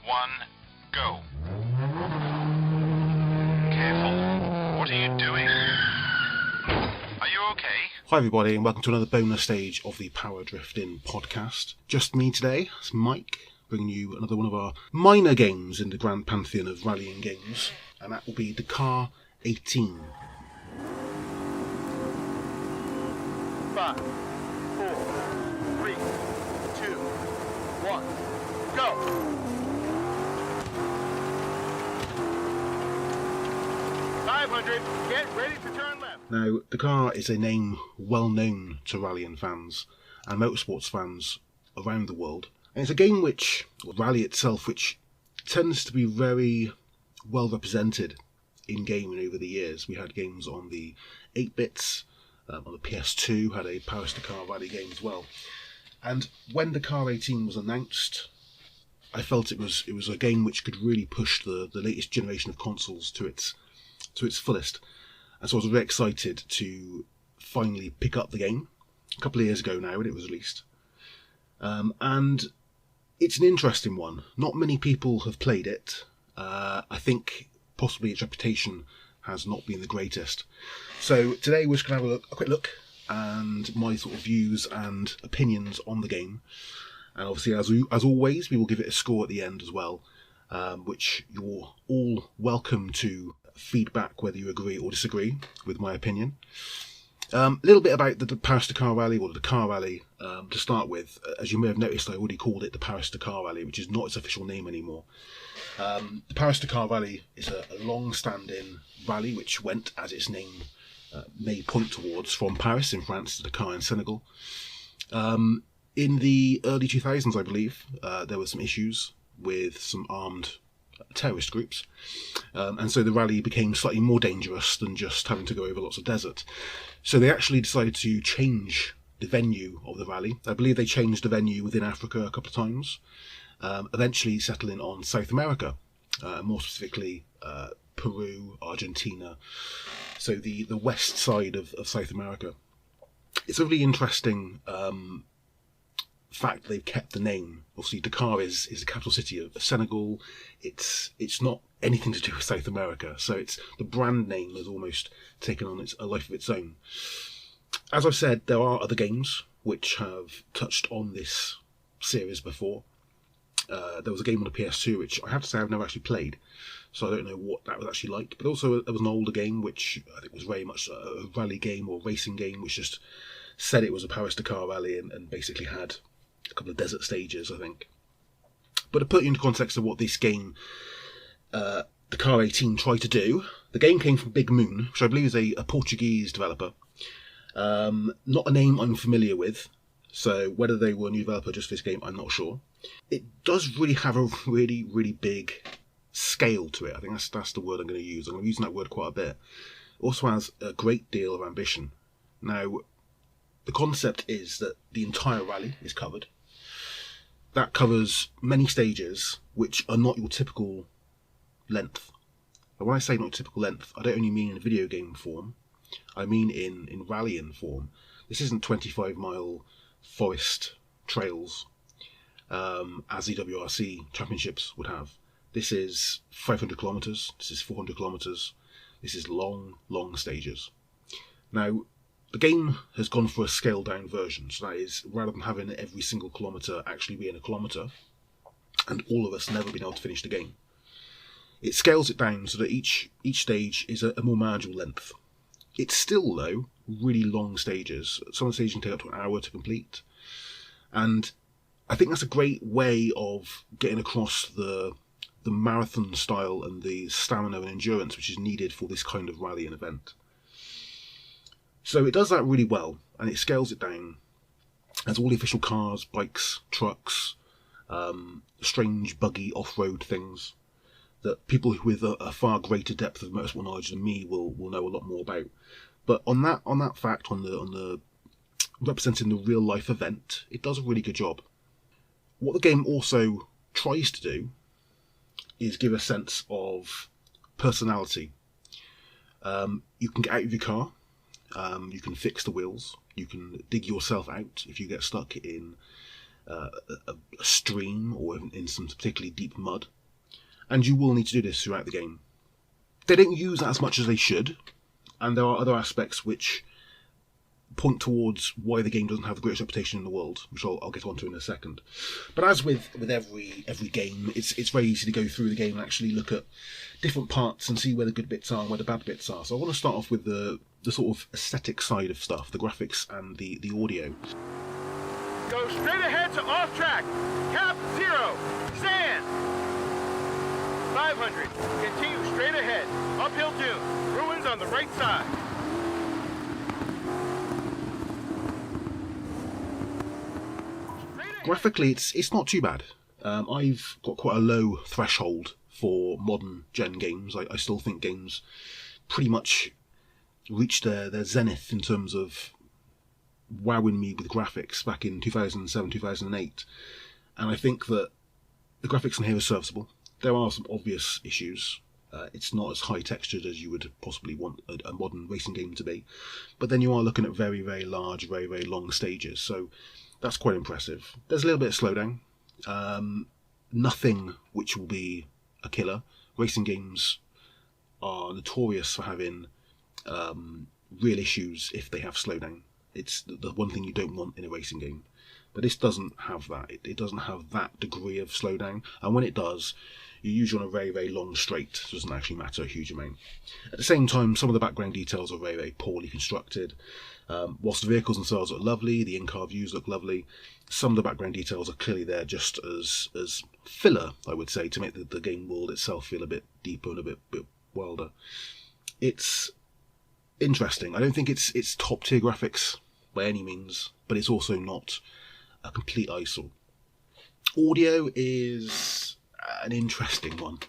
one, go. Careful. What are you doing? Are you okay? Hi everybody and welcome to another bonus stage of the Power Drifting podcast. Just me today, it's Mike, bringing you another one of our minor games in the grand pantheon of rallying games, and that will be Dakar 18. 5, 4, 3, 2, 1, go! 500, get ready to turn left. Now, Dakar is a name well known to rallying fans and motorsports fans around the world. And it's a game which, rally itself, which tends to be very well represented in gaming over the years. We had games on the 8-bits, on the PS2, had a Paris Dakar rally game as well. And when Dakar 18 was announced, I felt it was a game which could really push the latest generation of consoles to its fullest. And so I was very excited to finally pick up the game a couple of years ago now when it was released. And it's an interesting one. Not many people have played it. I think possibly its reputation has not been the greatest. So today we're just going to have a quick look and my sort of views and opinions on the game. And obviously, as always, we will give it a score at the end as well, which you're all welcome to feedback whether you agree or disagree with my opinion. A little bit about the Paris Dakar Rally, or the Dakar Rally, to start with. As you may have noticed, I already called it the Paris Dakar Rally, which is not its official name anymore. The Paris Dakar Rally is a long-standing rally which went, as its name may point towards, from Paris in France to Dakar in Senegal. In the early 2000s, I believe, there were some issues with some armed terrorist groups, and so the rally became slightly more dangerous than just having to go over lots of desert. So they actually decided to change the venue of the rally. I believe they changed the venue within Africa a couple of times, eventually settling on South America, more specifically Peru, Argentina, so the west side of South America. It's a really interesting fact that they've kept the name. Obviously, Dakar is the capital city of Senegal. It's not anything to do with South America, so it's the brand name has almost taken on a life of its own. As I've said, there are other games which have touched on this series before. There was a game on the PS2 which I have to say I've never actually played, so I don't know what that was actually like. But also there was an older game which I think was very much a rally game or racing game, which just said it was a Paris Dakar rally and basically had a couple of desert stages, I think. But to put you into context of what this game, Dakar 18, tried to do, the game came from Big Moon, which I believe is a Portuguese developer. Not a name I'm familiar with, so whether they were a new developer just for this game, I'm not sure. It does really have a really, really big scale to it. I think that's the word I'm going to use. I'm going to be using that word quite a bit. It also has a great deal of ambition. Now, the concept is that the entire rally is covered. That covers many stages which are not your typical length. And when I say not typical length, I don't only mean in video game form. I mean in rallying form. This isn't 25-mile forest trails as the WRC championships would have. This is 500 kilometres. This is 400 kilometres. This is long, long stages. Now, the game has gone for a scaled-down version, so that is, rather than having every single kilometre actually being a kilometre, and all of us never being able to finish the game, it scales it down so that each stage is a more manageable length. It's still, though, really long stages. Some of the stages can take up to an hour to complete, and I think that's a great way of getting across the marathon style and the stamina and endurance which is needed for this kind of rallying event. So it does that really well, and it scales it down. Has all the official cars, bikes, trucks, strange buggy off-road things that people with a far greater depth of motorsport knowledge than me will know a lot more about. But on that fact, on the representing the real life event, it does a really good job. What the game also tries to do is give a sense of personality. You can get out of your car. You can fix the wheels. You can dig yourself out if you get stuck in a stream or in some particularly deep mud. and you will need to do this throughout the game. They don't use that as much as they should, and there are other aspects which point towards why the game doesn't have the greatest reputation in the world, which I'll get onto in a second. But as with every game, it's very easy to go through the game and actually look at different parts and see where the good bits are and where the bad bits are. So I want to start off with the sort of aesthetic side of stuff, the graphics and the audio. Go straight ahead to off track. Cap 0. Sand. 500. Continue straight ahead. Uphill dune. Ruins on the right side. Graphically, it's not too bad. I've got quite a low threshold for modern gen games. I still think games pretty much reached their zenith in terms of wowing me with graphics back in 2007, 2008. And I think that the graphics in here are serviceable. There are some obvious issues. It's not as high textured as you would possibly want a modern racing game to be. But then you are looking at very, very large, very, very long stages. So that's quite impressive. There's a little bit of slowdown. Nothing which will be a killer. Racing games are notorious for having real issues if they have slowdown. It's the one thing you don't want in a racing game. But this doesn't have that. It doesn't have that degree of slowdown. And when it does, you're usually on a very, very long straight. So it doesn't actually matter a huge amount. At the same time, some of the background details are very, very poorly constructed. Whilst the vehicles themselves look lovely, the in-car views look lovely, some of the background details are clearly there just as filler, I would say, to make the game world itself feel a bit deeper and a bit wilder. It's interesting. I don't think it's top-tier graphics by any means, but it's also not a complete eyesore. Audio is an interesting one.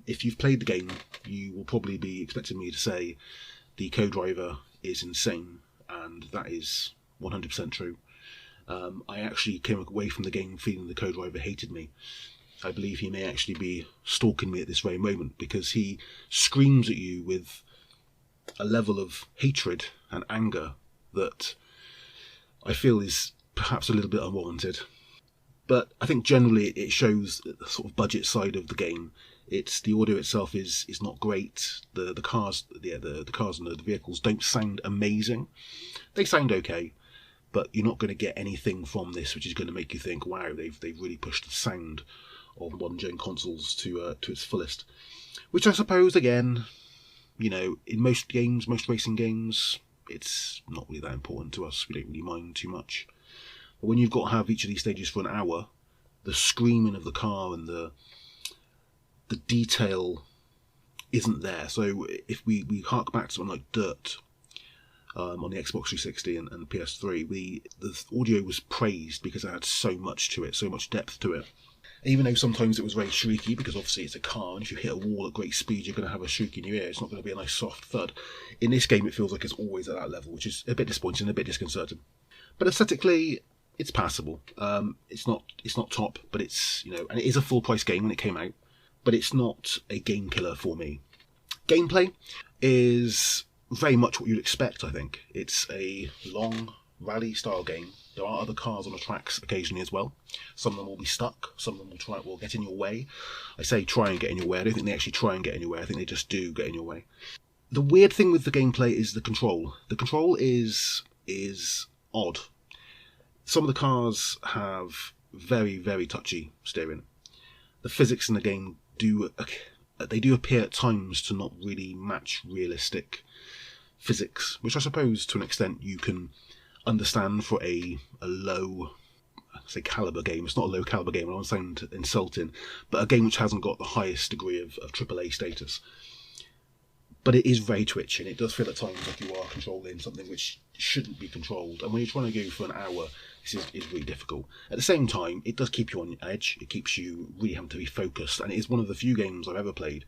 If you've played the game, you will probably be expecting me to say the co-driver is insane, and that is 100% true. I actually came away from the game feeling the co-driver hated me. I believe he may actually be stalking me at this very moment, because he screams at you with a level of hatred and anger that I feel is perhaps a little bit unwarranted. But I think generally it shows the sort of budget side of the game. The audio itself is not great. The cars, the cars and the vehicles don't sound amazing. They sound okay, but you're not going to get anything from this which is going to make you think, wow, they've really pushed the sound of modern gen consoles to its fullest. Which I suppose, again, in most games, most racing games, it's not really that important to us. We don't really mind too much. But when you've got to have each of these stages for an hour, the screaming of the car and the detail isn't there. So if we hark back to something like Dirt on the Xbox 360 and the PS3, the audio was praised because it had so much to it, so much depth to it. Even though sometimes it was very shrieky, because obviously it's a car, and if you hit a wall at great speed, you're going to have a shriek in your ear. It's not going to be a nice soft thud. In this game, it feels like it's always at that level, which is a bit disappointing and a bit disconcerting. But aesthetically, it's passable. It's not top, but it's, and it is a full price game when it came out, but it's not a game killer for me. Gameplay is very much what you'd expect, I think. It's a long rally style game. There are other cars on the tracks occasionally as well. Some of them will be stuck, some of them will get in your way. I say try and get in your way. I don't think they actually try and get in your way. I think they just do get in your way. The weird thing with the gameplay is the control. The control is odd. Some of the cars have very, very touchy steering. The physics in the game do appear at times to not really match realistic physics, which I suppose to an extent you can understand for a low, say, caliber game. It's not a low caliber game, I don't sound insulting, but a game which hasn't got the highest degree of AAA status. But it is very twitchy, and it does feel at times like you are controlling something which shouldn't be controlled. And when you're trying to go for an hour, this is really difficult. At the same time, it does keep you on edge. It keeps you really having to be focused. And it is one of the few games I've ever played,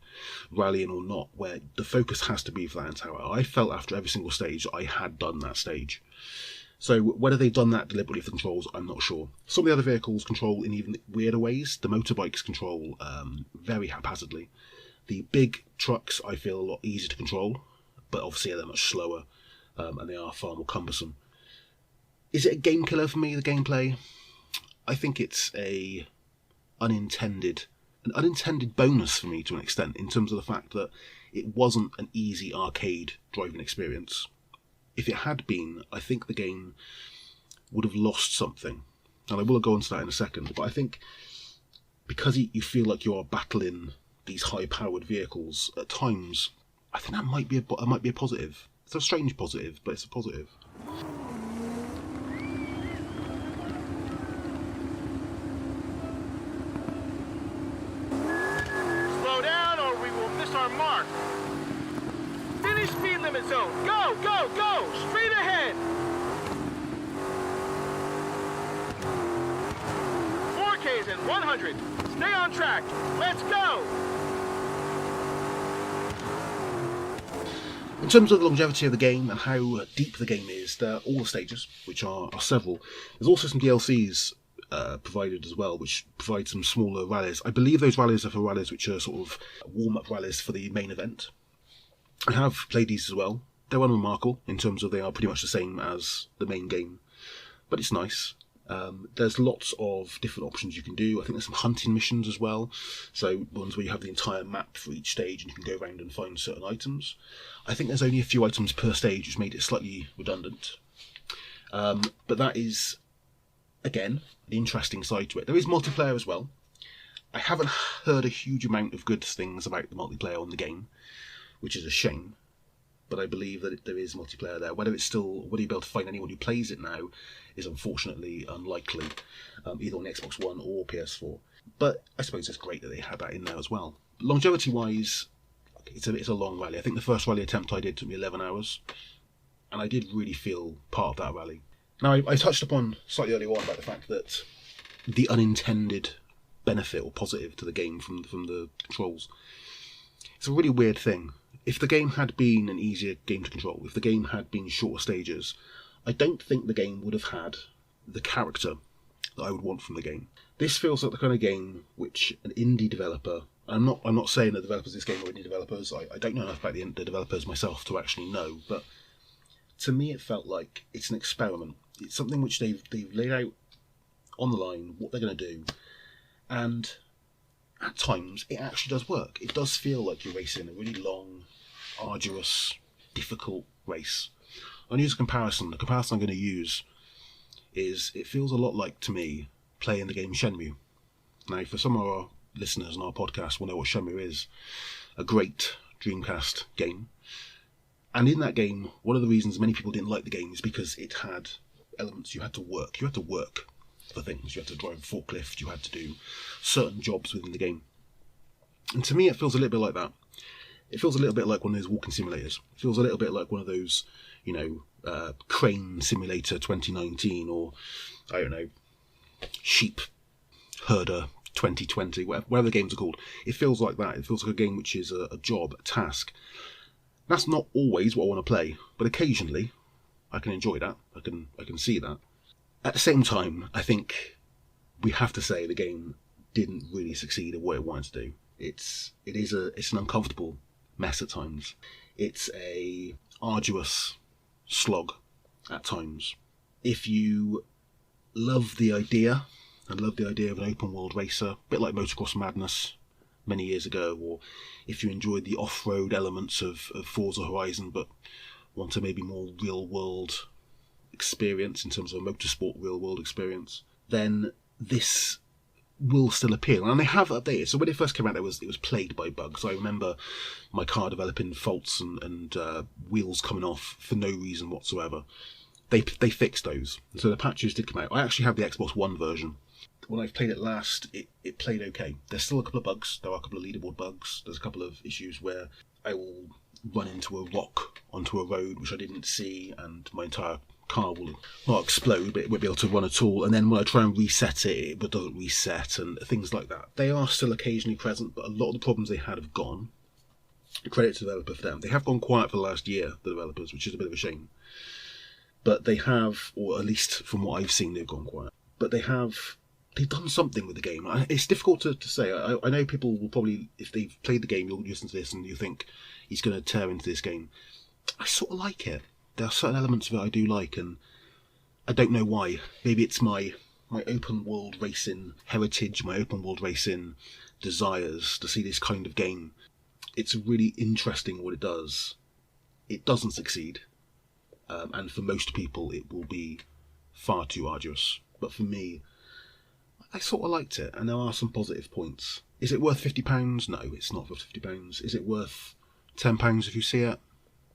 rallying or not, where the focus has to be for that entire hour. I felt after every single stage I had done that stage. So whether they've done that deliberately for the controls, I'm not sure. Some of the other vehicles control in even weirder ways. The motorbikes control very haphazardly. The big trucks I feel a lot easier to control, but obviously they're much slower and they are far more cumbersome. Is it a game killer for me, the gameplay? I think it's an unintended an unintended bonus for me to an extent, in terms of the fact that it wasn't an easy arcade driving experience. If it had been, I think the game would have lost something. And I will go into that in a second, but I think because you feel like you are battling these high-powered vehicles at times, I think that might be a positive. It's a strange positive, but it's a positive. Slow down or we will miss our mark. Finish speed limit zone. Go, go, go! Straight ahead! 4Ks and 100. Stay on track. Let's go! In terms of the longevity of the game and how deep the game is, there are all the stages, which are several. There's also some DLCs provided as well, which provide some smaller rallies. I believe those rallies are for rallies which are sort of warm-up rallies for the main event. I have played these as well. They're unremarkable in terms of they are pretty much the same as the main game, but it's nice. There's lots of different options you can do. I think there's some hunting missions as well, so ones where you have the entire map for each stage and you can go around and find certain items. I think there's only a few items per stage, which made it slightly redundant, but that is, again, the interesting side to it. There is multiplayer as well. I haven't heard a huge amount of good things about the multiplayer on the game, which is a shame, but I believe that there is multiplayer there. Whether you'll be able to find anyone who plays it now is unfortunately unlikely, either on Xbox One or PS4. But I suppose it's great that they had that in there as well. Longevity-wise, it's a long rally. I think the first rally attempt I did took me 11 hours, and I did really feel part of that rally. Now, I touched upon slightly earlier on about the fact that the unintended benefit or positive to the game from the controls. It's a really weird thing. If the game had been an easier game to control, if the game had been shorter stages, I don't think the game would have had the character that I would want from the game. This feels like the kind of game which an indie developer, I'm not saying the developers of this game are indie developers, I don't know enough about the developers myself to actually know, but to me it felt like it's an experiment. It's something which they've laid out on the line, what they're going to do, and at times it actually does work. It does feel like you're racing a really long, arduous, difficult race. I'll use a comparison. The comparison I'm going to use is, it feels a lot like, to me, playing the game Shenmue. Now, for some of our listeners on our podcast will know what Shenmue is. A great Dreamcast game. And in that game, one of the reasons many people didn't like the game is because it had elements you had to work. You had to work for things. You had to drive a forklift. You had to do certain jobs within the game. And to me, it feels a little bit like that. It feels a little bit like one of those walking simulators. It feels a little bit like one of those, Crane Simulator 2019, or, I don't know, Sheep Herder 2020, whatever the games are called. It feels like that. It feels like a game which is a job, a task. That's not always what I want to play, but occasionally I can enjoy that. I can see that. At the same time, I think we have to say the game didn't really succeed at what it wanted to do. It's an uncomfortable mess at times. It's a arduous slog at times. If you love the idea of an open world racer, a bit like Motocross Madness many years ago, or if you enjoyed the off-road elements of Forza Horizon but want a maybe more real-world experience in terms of a motorsport real-world experience, then this will still appeal. And they have updated. So when it first came out, it was plagued by bugs. I remember my car developing faults and wheels coming off for no reason whatsoever. They fixed those. So the patches did come out. I actually have the Xbox One version. When I've played it last, it played okay. There's still a couple of bugs. There are a couple of leaderboard bugs. There's a couple of issues where I will run into a rock onto a road which I didn't see, and my entire car will not explode, but it won't be able to run at all. And then when I try and reset it, it doesn't reset, and things like that. They are still occasionally present, but a lot of the problems they had have gone. Credit to the developer for them. They have gone quiet for the last year, the developers, which is a bit of a shame. But they have, or at least from what I've seen, they've gone quiet. But they've done something with the game. It's difficult to say. I know people will probably, if they've played the game, you'll listen to this and you think he's going to tear into this game. I sort of like it. There are certain elements of it I do like, and I don't know why. Maybe it's my my open world racing heritage, my open world racing desires to see this kind of game. It's really interesting what it does. It doesn't succeed, and for most people it will be far too arduous. But for me, I sort of liked it, and there are some positive points. Is it worth £50? No, it's not worth £50. Is it worth £10 if you see it?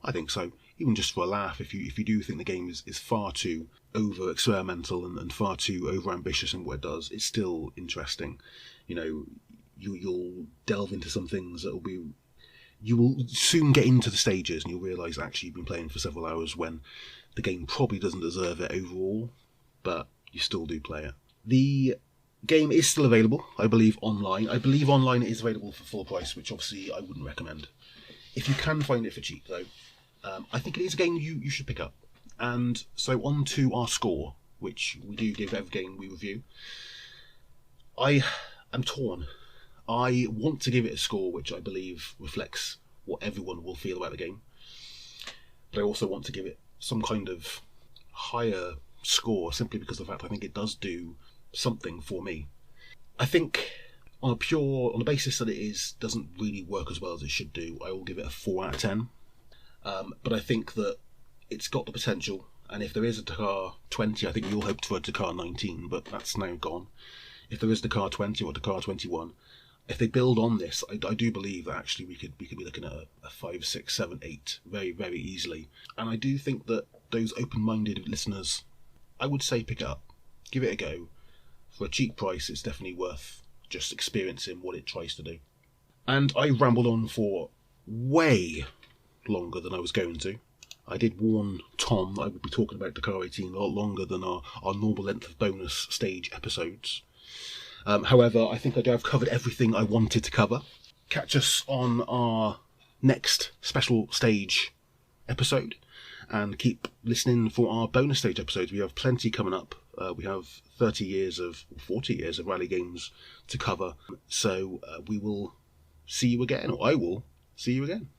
I think so. Even just for a laugh, if you do think the game is far too over experimental and far too over ambitious in what it does, it's still interesting. You know, you'll delve into some things that will be. You will soon get into the stages and you'll realise actually you've been playing for several hours when the game probably doesn't deserve it overall, but you still do play it. The game is still available, I believe, online. I believe online it is available for full price, which obviously I wouldn't recommend. If you can find it for cheap, though, I think it is a game you should pick up. And so on to our score, which we do give every game we review. I am torn. I want to give it a score which I believe reflects what everyone will feel about the game. But I also want to give it some kind of higher score simply because of the fact I think it does do something for me. I think on the basis that it doesn't really work as well as it should do, I will give it a 4 out of 10. But I think that it's got the potential, and if there is a Dakar 20, I think we all hoped for a Dakar 19, but that's now gone. If there is Dakar 20 or Dakar 21, if they build on this, I do believe that actually we could be looking at a 5, 6, 7, 8 very, very easily. And I do think that those open-minded listeners, I would say pick it up, give it a go. For a cheap price, it's definitely worth just experiencing what it tries to do. And I rambled on for way longer than I was going to. I did warn Tom that I would be talking about Dakar 18 a lot longer than our normal length of bonus stage episodes. However, I think I've covered everything I wanted to cover. Catch us on our next special stage episode and keep listening for our bonus stage episodes. We have plenty coming up. We have 40 years of rally games to cover. So we will see you again, or I will see you again.